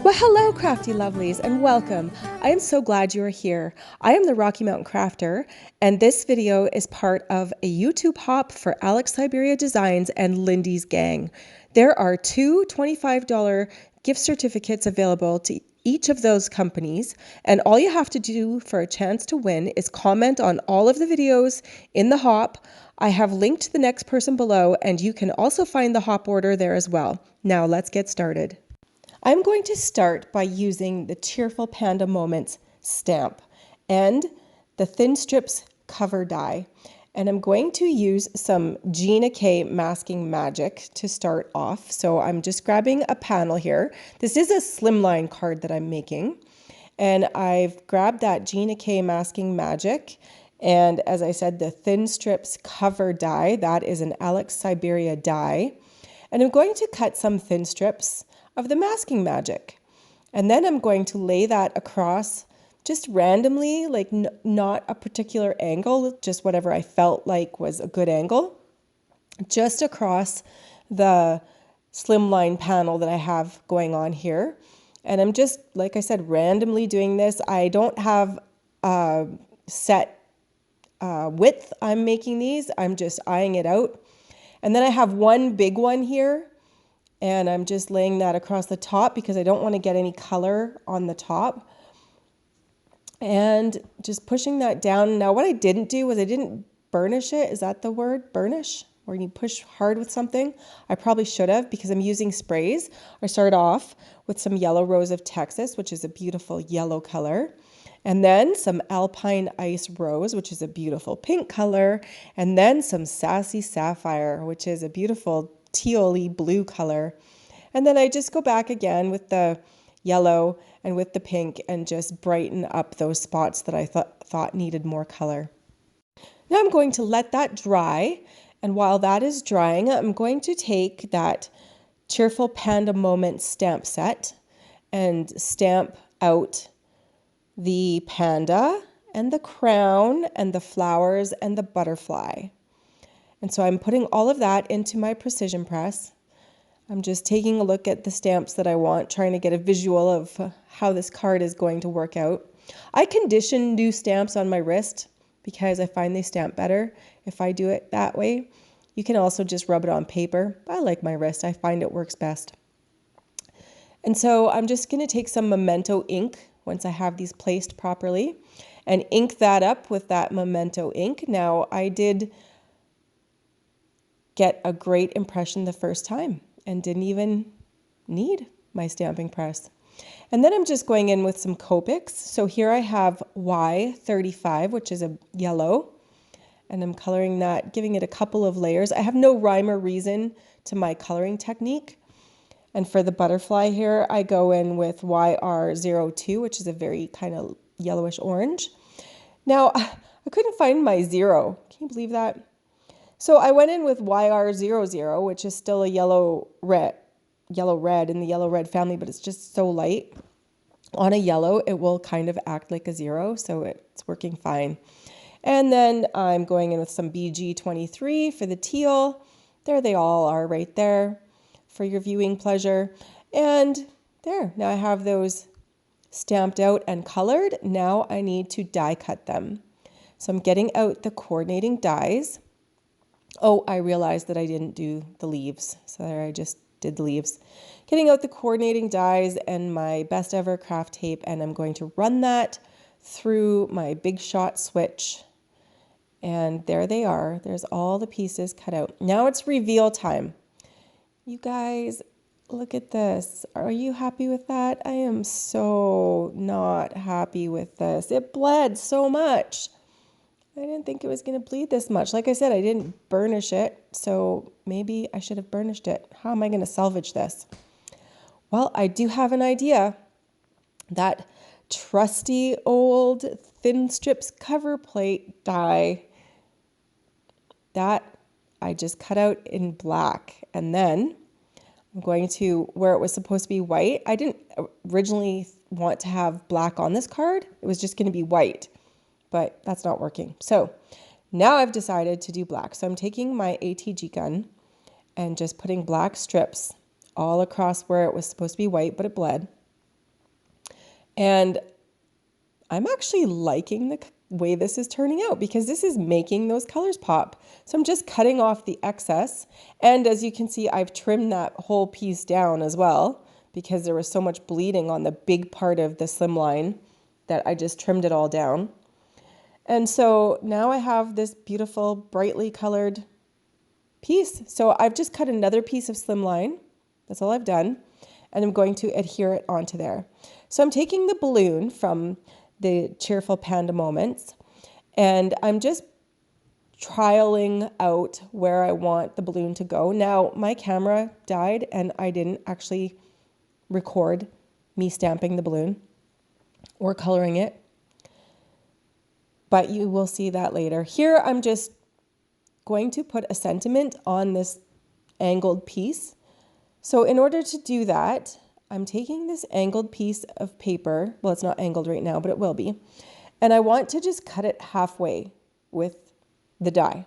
Well, hello, crafty lovelies, and welcome. I am so glad you are here. I am the Rocky Mountain Crafter, and this video is part of a YouTube hop for Alex Syberia Designs and Lindy's gang. There are two $25 gift certificates available to each of those companies, and all you have to do for a chance to win is comment on all of the videos in the hop. I have linked the next person below, and you can also find the hop order there as well. Now let's get started. I'm going to start by using the Cheerful Panda Moments stamp and the Thin Strips cover die. And I'm going to use some Gina K masking magic to start off. So I'm just grabbing a panel here. This is a slimline card that I'm making. And I've grabbed that Gina K masking magic. And as I said, the Thin Strips cover die, that is an Alex Syberia die. And I'm going to cut some thin strips of the masking magic. And then I'm going to lay that across just randomly, like not a particular angle, just whatever I felt like was a good angle, just across the slimline panel that I have going on here. And I'm just, like I said, randomly doing this. I don't have a set width I'm making these. I'm just eyeing it out. And then I have one big one here, and I'm just laying that across the top because I don't want to get any color on the top. And just pushing that down. Now, what I didn't do was I didn't burnish it. Is that the word? Burnish? When you push hard with something? I probably should have because I'm using sprays. I started off with some Yellow Rose of Texas, which is a beautiful yellow color. And then some Alpine Ice Rose, which is a beautiful pink color. And then some Sassy Sapphire, which is a beautiful teal-y blue color. And then I just go back again with the yellow and with the pink and just brighten up those spots that I thought needed more color. Now I'm going to let that dry. And while that is drying, I'm going to take that Cheerful Panda Moment stamp set and stamp out the panda and the crown and the flowers and the butterfly. And so I'm putting all of that into my precision press. I'm just taking a look at the stamps that I want, trying to get a visual of how this card is going to work out. I condition new stamps on my wrist because I find they stamp better if I do it that way. You can also just rub it on paper. I like my wrist. I find it works best. And so I'm just going to take some Memento ink once I have these placed properly and ink that up with that Memento ink. Now, I did get a great impression the first time and didn't even need my stamping press. And then I'm just going in with some Copics. So here I have Y35, which is a yellow, and I'm coloring that, giving it a couple of layers. I have no rhyme or reason to my coloring technique. And for the butterfly here, I go in with YR02, which is a very kind of yellowish orange. Now, I couldn't find my 0. Can you believe that? So I went in with YR00, which is still a yellow red in the yellow red family, but it's just so light. On a yellow, it will kind of act like a 0, so it's working fine. And then I'm going in with some BG23 for the teal. There they all are right there for your viewing pleasure. And there, now I have those stamped out and colored. Now I need to die cut them. So I'm getting out the coordinating dies. Oh, I realized that I didn't do the leaves. So there, I just did the leaves. Getting out the coordinating dies and my best ever craft tape, and I'm going to run that through my Big Shot switch. And there they are. There's all the pieces cut out. Now it's reveal time. You guys, look at this. Are you happy with that? I am so not happy with this. It bled so much. I didn't think it was going to bleed this much. Like I said, I didn't burnish it, so maybe I should have burnished it. How am I going to salvage this? Well, I do have an idea. That trusty old Thin Strips cover plate die, that I just cut out in black. And then I'm going to, where it was supposed to be white, I didn't originally want to have black on this card. It was just going to be white, but that's not working. So now I've decided to do black. So I'm taking my ATG gun and just putting black strips all across where it was supposed to be white, but it bled. And I'm actually liking the way this is turning out because this is making those colors pop. So I'm just cutting off the excess. And as you can see, I've trimmed that whole piece down as well because there was so much bleeding on the big part of the slim line that I just trimmed it all down. And so now I have this beautiful, brightly colored piece. So I've just cut another piece of slim line. That's all I've done. And I'm going to adhere it onto there. So I'm taking the balloon from the Cheerful Panda Moments, and I'm just trialing out where I want the balloon to go. Now, my camera died, and I didn't actually record me stamping the balloon or coloring it, but you will see that later. Here, I'm just going to put a sentiment on this angled piece. So in order to do that, I'm taking this angled piece of paper. Well, it's not angled right now, but it will be. And I want to just cut it halfway with the die.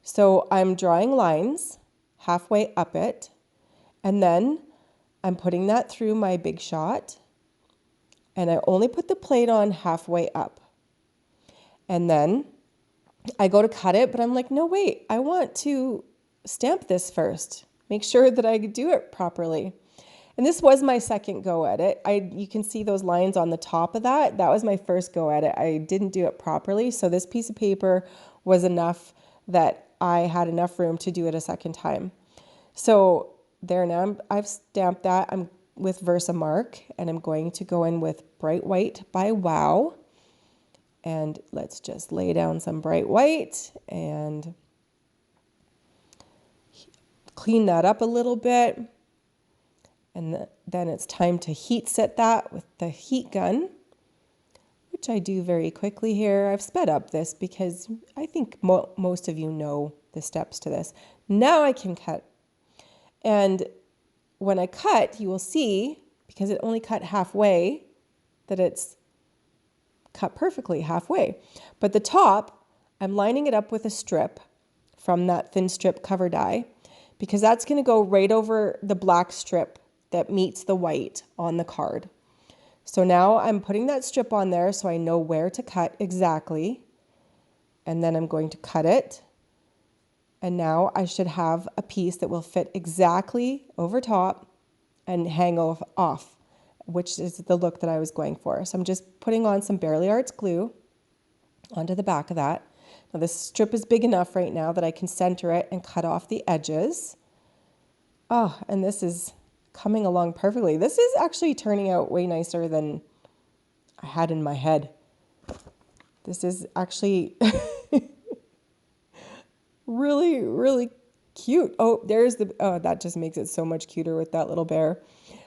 So I'm drawing lines halfway up it. And then I'm putting that through my big shot. And I only put the plate on halfway up. And then I go to cut it, but I'm like, no, wait, I want to stamp this first. Make sure that I do it properly. And this was my second go at it. You can see those lines on the top of that. That was my first go at it. I didn't do it properly. So this piece of paper was enough that I had enough room to do it a second time. So there now, I've stamped that. I'm with Versamark, and I'm going to go in with Bright White by Wow. And let's just lay down some bright white and clean that up a little bit. And then it's time to heat set that with the heat gun, which I do very quickly here. I've sped up this because I think most of you know the steps to this. Now I can cut. And when I cut, you will see, because it only cut halfway, that it's cut perfectly halfway. But the top, I'm lining it up with a strip from that thin strip cover die, because that's going to go right over the black strip that meets the white on the card. So now I'm putting that strip on there so I know where to cut exactly. And then I'm going to cut it. And now I should have a piece that will fit exactly over top and hang off, which is the look that I was going for. So I'm just putting on some Bearly Arts glue onto the back of that. Now this strip is big enough right now that I can center it and cut off the edges. Oh, and this is coming along perfectly. This is actually turning out way nicer than I had in my head. This is actually really, really cute. Oh, that just makes it so much cuter with that little bear.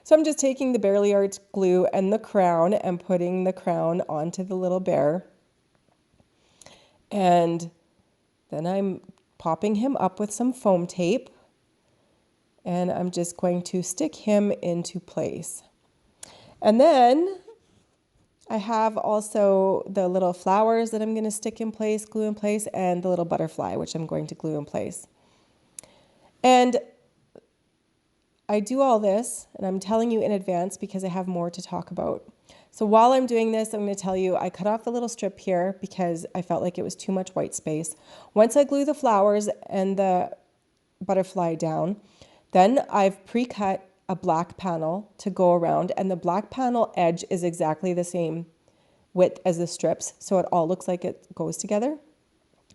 So I'm just taking the Bearly Arts glue and the crown and putting the crown onto the little bear. And then I'm popping him up with some foam tape. And I'm just going to stick him into place. And then I have also the little flowers that I'm going to stick in place, glue in place, and the little butterfly, which I'm going to glue in place. And I do all this, and I'm telling you in advance because I have more to talk about. So while I'm doing this, I'm going to tell you I cut off the little strip here because I felt like it was too much white space. Once I glue the flowers and the butterfly down, then I've pre-cut a black panel to go around, and the black panel edge is exactly the same width as the strips, so it all looks like it goes together.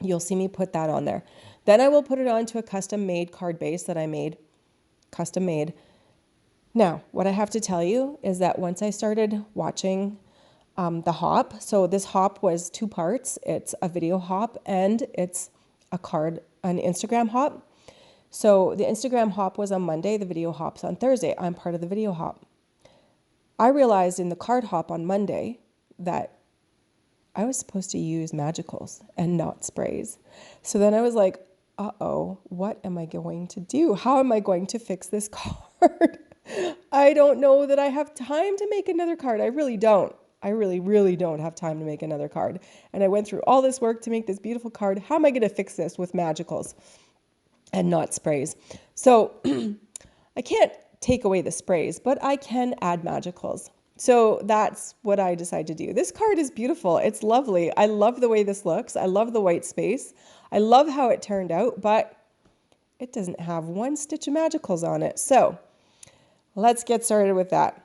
You'll see me put that on there. Then I will put it onto a custom-made card base that I made, custom-made. Now, what I have to tell you is that once I started watching the hop, so this hop was 2 parts. It's a video hop and it's an Instagram hop. So the Instagram hop was on Monday, the video hop's on Thursday. I'm part of the video hop. I realized in the card hop on Monday that I was supposed to use magicals and not sprays. So then I was like, uh-oh, what am I going to do? How am I going to fix this card? I don't know that I have time to make another card. I really don't. I really, really don't have time to make another card. And I went through all this work to make this beautiful card. How am I going to fix this with magicals and not sprays? So I can't take away the sprays, but I can add magicals. So that's what I decided to do. This card is beautiful. It's lovely. I love the way this looks. I love the white space. I love how it turned out, but it doesn't have one stitch of magicals on it. So let's get started with that.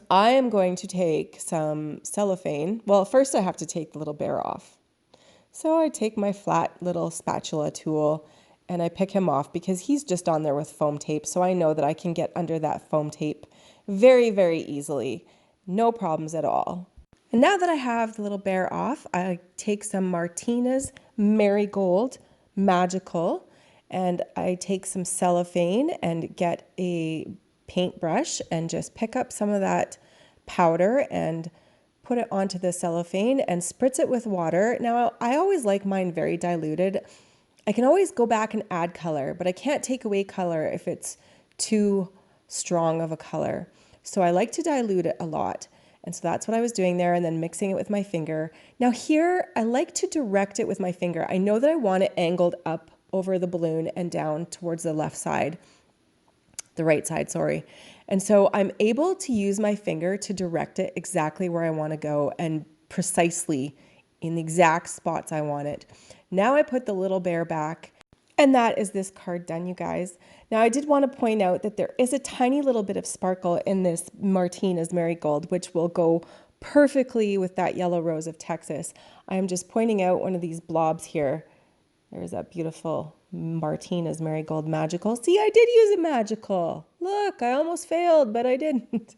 I am going to take some cellophane. Well, first I have to take the little bear off. So I take my flat little spatula tool and I pick him off because he's just on there with foam tape. So I know that I can get under that foam tape very, very easily. No problems at all. And now that I have the little bear off, I take some Martina's Marigold Magical and I take some cellophane and get a paintbrush and just pick up some of that powder and put it onto the cellophane and spritz it with water. Now, I always like mine very diluted. I can always go back and add color, but I can't take away color if it's too strong of a color. So I like to dilute it a lot. And so that's what I was doing there and then mixing it with my finger. Now here, I like to direct it with my finger. I know that I want it angled up over the balloon and down towards the left side, the right side, sorry. And so I'm able to use my finger to direct it exactly where I want to go and precisely in the exact spots I want it. Now I put the little bear back. And that is this card done, you guys. Now, I did want to point out that there is a tiny little bit of sparkle in this Martina's Marigold, which will go perfectly with that yellow rose of Texas. I am just pointing out one of these blobs here. There's that beautiful Martina's Marigold Magical. See, I did use a magical. Look, I almost failed, but I didn't.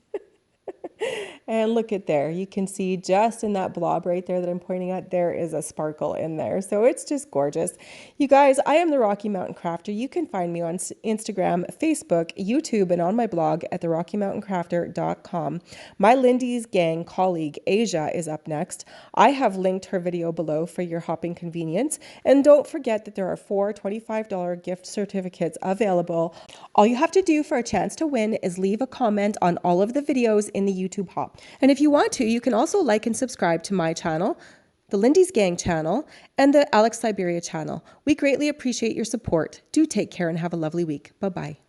And look at there. You can see just in that blob right there that I'm pointing at, there is a sparkle in there. So it's just gorgeous. You guys, I am the Rocky Mountain Crafter. You can find me on Instagram, Facebook, YouTube, and on my blog at therockymountaincrafter.com. My Lindy's gang colleague, Asia, is up next. I have linked her video below for your hopping convenience. And don't forget that there are 4 $25 gift certificates available. All you have to do for a chance to win is leave a comment on all of the videos in the YouTube hop. And if you want to, you can also like and subscribe to my channel, the Lindy's Gang channel, and the Syberia channel. We greatly appreciate your support. Do take care and have a lovely week. Bye-bye.